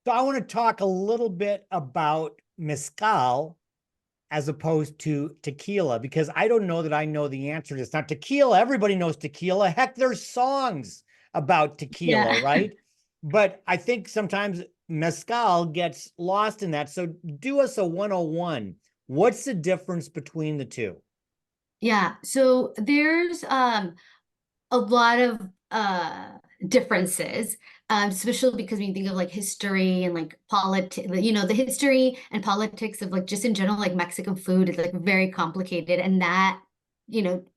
So I want to talk a little bit about mezcal as opposed to tequila, because I don't know that I know the answer to this. Now, tequila, everybody knows tequila. Heck, there's songs about tequila, Yeah. right? But I think sometimes mezcal gets lost in that. So do us a 101. What's the difference between the two? Yeah. So there's a lot of differences, especially because when you think of like history and like politics, the history and politics of like just in general, like Mexican food is like very complicated, and that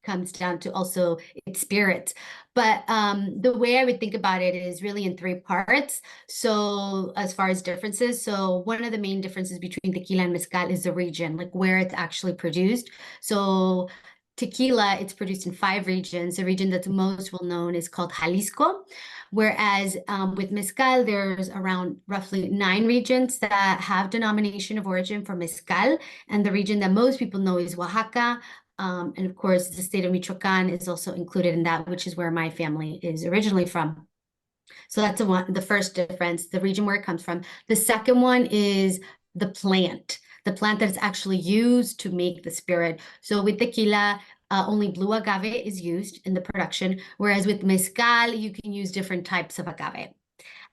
comes down to also its spirits. But the way I would think about it is really in three parts. So as far as differences, so one of the main differences between tequila and mezcal is the region, like where it's actually produced. So tequila, it's produced in five regions. The region that's most well known is called Jalisco, whereas with mezcal, there's around roughly nine regions that have denomination of origin for mezcal, and the region that most people know is Oaxaca. And of course, the state of Michoacan is also included in that, which is where my family is originally from. So that's the first difference, the region where it comes from. The second one is the plant that's actually used to make the spirit. So with tequila, only blue agave is used in the production, whereas with mezcal, you can use different types of agave.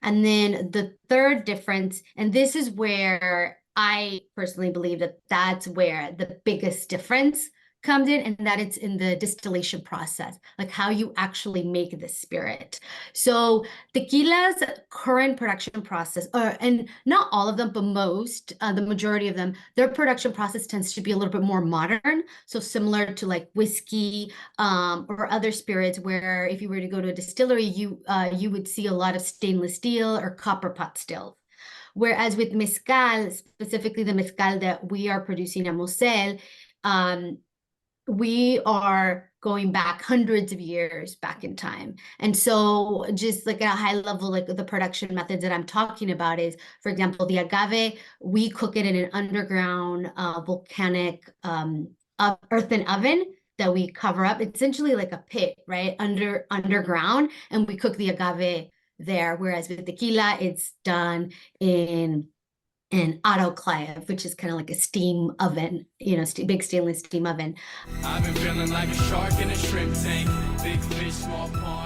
And then the third difference, and this is where I personally believe that that's where the biggest difference comes in, and that it's in the distillation process, like how you actually make the spirit. So tequila's current production process, and not all of them, but most, the majority of them, their production process tends to be a little bit more modern. So similar to like whiskey, or other spirits, where if you were to go to a distillery, you would see a lot of stainless steel or copper pot stills. Whereas with mezcal, specifically the mezcal that we are producing at Mosel, um, we are going back hundreds of years back in time. And so just like at a high level, like the production methods that I'm talking about is, for example, the agave, we cook it in an underground volcanic earthen oven that we cover up. It's essentially like a pit, right? Underground, and we cook the agave there. Whereas with tequila, it's done in an autoclave, which is kind of like a steam oven, big stainless steam oven. I've been feeling like a shark in a shrimp tank, big fish, small pond.